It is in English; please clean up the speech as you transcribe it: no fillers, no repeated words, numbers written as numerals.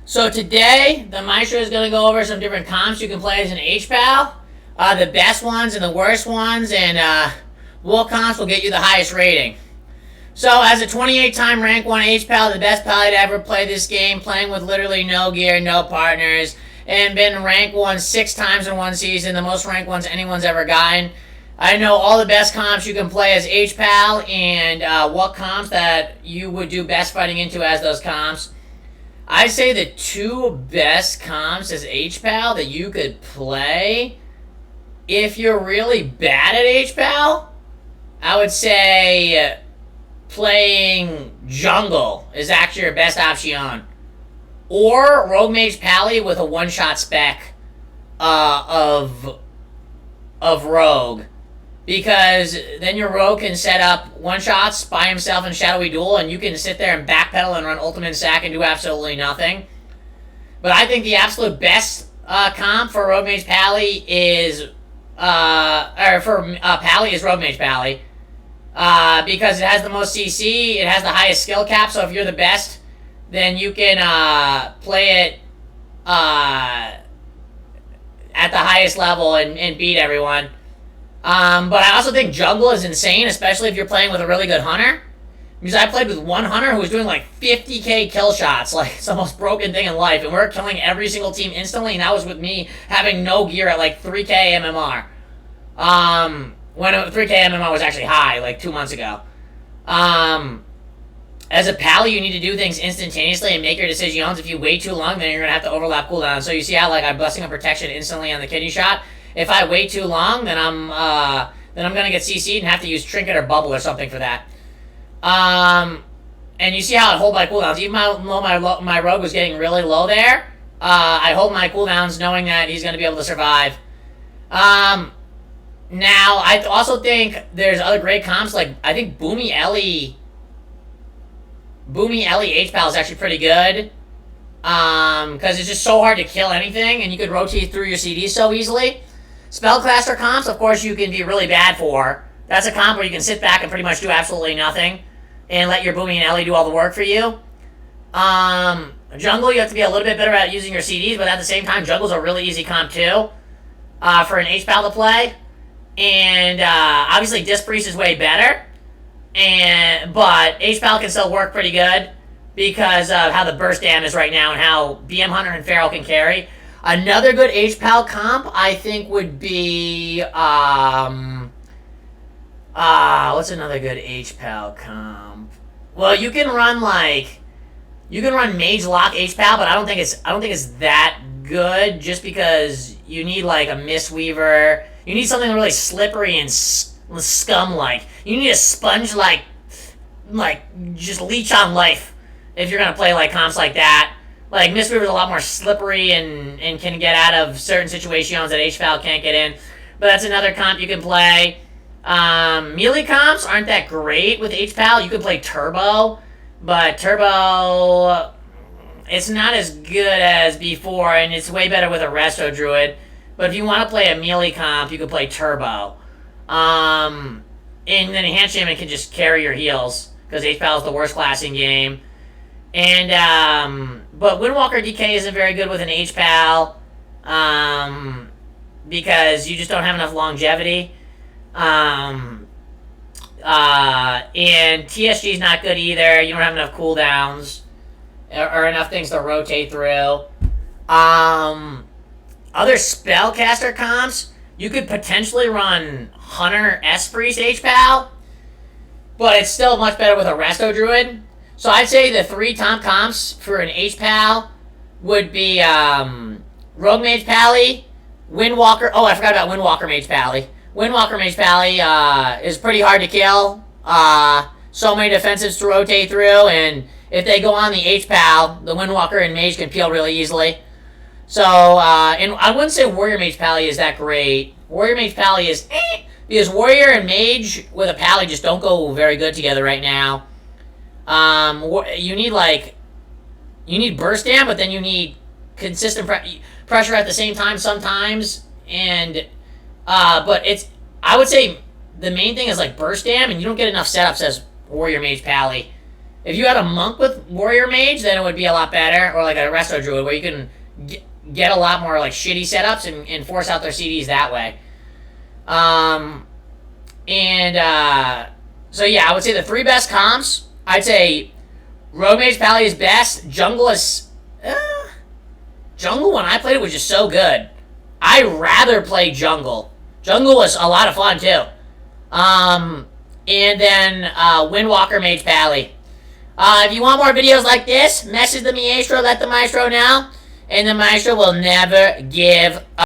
So today, the Maestro is going to go over some different comps you can play as an Hpal. The best ones and the worst ones, and what comps will get you the highest rating. So, as a 28-time rank 1 Hpal, the best Pally to ever play this game, playing with literally no gear, no partners, and been rank 1 6 times in one season, the most rank 1s anyone's ever gotten. I know all the best comps you can play as Hpal, and what comps that you would do best fighting into as those comps. I'd say the two best comps as Hpal that you could play, if you're really bad at Hpal, I would say playing Jungle is actually your best option. Or Rogue Mage Pally with a one-shot spec of Rogue. Because then your Rogue can set up one-shots by himself in Shadowy Duel, and you can sit there and backpedal and run Ultimate Sack and do absolutely nothing. But I think the absolute best comp for Rogue Mage Pally is... Pally is Rogue Mage Pally. Because it has the most CC, it has the highest skill cap, so if you're the best, then you can play it at the highest level and beat everyone. But I also think Jungle is insane, especially if you're playing with a really good hunter. Because I played with one hunter who was doing like 50k kill shots, like it's the most broken thing in life, and we were killing every single team instantly, and that was with me having no gear at like 3k MMR. When 3k MMR was actually high, like 2 months ago. As a Pally, you need to do things instantaneously and make your decisions. If you wait too long, then you're going to have to overlap cooldown. So you see how like I'm Blessing of Protection instantly on the kidney shot? If I wait too long, then I'm going to get CC'd and have to use Trinket or Bubble or something for that. And you see how I hold my cooldowns. Even though my Rogue was getting really low there, I hold my cooldowns knowing that he's going to be able to survive. Now, I also think there's other great comps, like, I think Boomy Ellie Hpal is actually pretty good. Because it's just so hard to kill anything, and you could rotate through your CDs so easily. Spellcaster comps, of course, you can be really bad for. That's a comp where you can sit back and pretty much do absolutely nothing, and let your Boomy and Ellie do all the work for you. Jungle, you have to be a little bit better at using your CDs, but at the same time, Jungle's a really easy comp too, for an Hpal to play. And obviously Disc Priest is way better, but Hpal can still work pretty good because of how the burst dam is right now and how BM Hunter and Feral can carry. Another good Hpal comp, I think, would be what's another good Hpal comp? Well, you can run Mage Lock Hpal, but I don't think it's that good, just because you need like a Mistweaver. You need something really slippery and scum-like. You need a sponge like just leech on life if you're gonna play like comps like that. Like Mistweaver's a lot more slippery and can get out of certain situations that Hpal can't get in. But that's another comp you can play. Melee comps aren't that great with Hpal. You can play Turbo, but Turbo, it's not as good as before, and it's way better with a Resto Druid. But if you want to play a melee comp, you can play Turbo. And then Enhanced Shaman can just carry your heals, because Hpal is the worst class in game. And, but Windwalker DK isn't very good with an Hpal, because you just don't have enough longevity. And TSG is not good either. You don't have enough cooldowns, or enough things to rotate through. Other spellcaster comps, you could potentially run Hunter S-Priest Hpal, but it's still much better with a Resto Druid. So I'd say the 3 top comps for an Hpal would be Rogue Mage Pally, Windwalker. Oh, I forgot about Windwalker Mage Pally. Windwalker Mage Pally is pretty hard to kill. So many defensives to rotate through, and if they go on the Hpal, the Windwalker and Mage can peel really easily. So, and I wouldn't say Warrior Mage Pally is that great. Warrior Mage Pally is because Warrior and Mage with a Pally just don't go very good together right now. You need Burst Dam, but then you need consistent pressure at the same time sometimes, and, but I would say the main thing is like Burst Dam, and you don't get enough setups as Warrior Mage Pally. If you had a monk with warrior mage, then it would be a lot better, or like a resto druid where you can get a lot more like shitty setups and force out their CDs that way. So yeah, I would say the 3 best comps. I'd say Rogue Mage Pally is best. Jungle is... Jungle, when I played it, was just so good. I'd rather play Jungle. Jungle was a lot of fun, too. And then Windwalker Mage Pally. If you want more videos like this, message the Maestro, let the Maestro know. And the Maestro will never give up.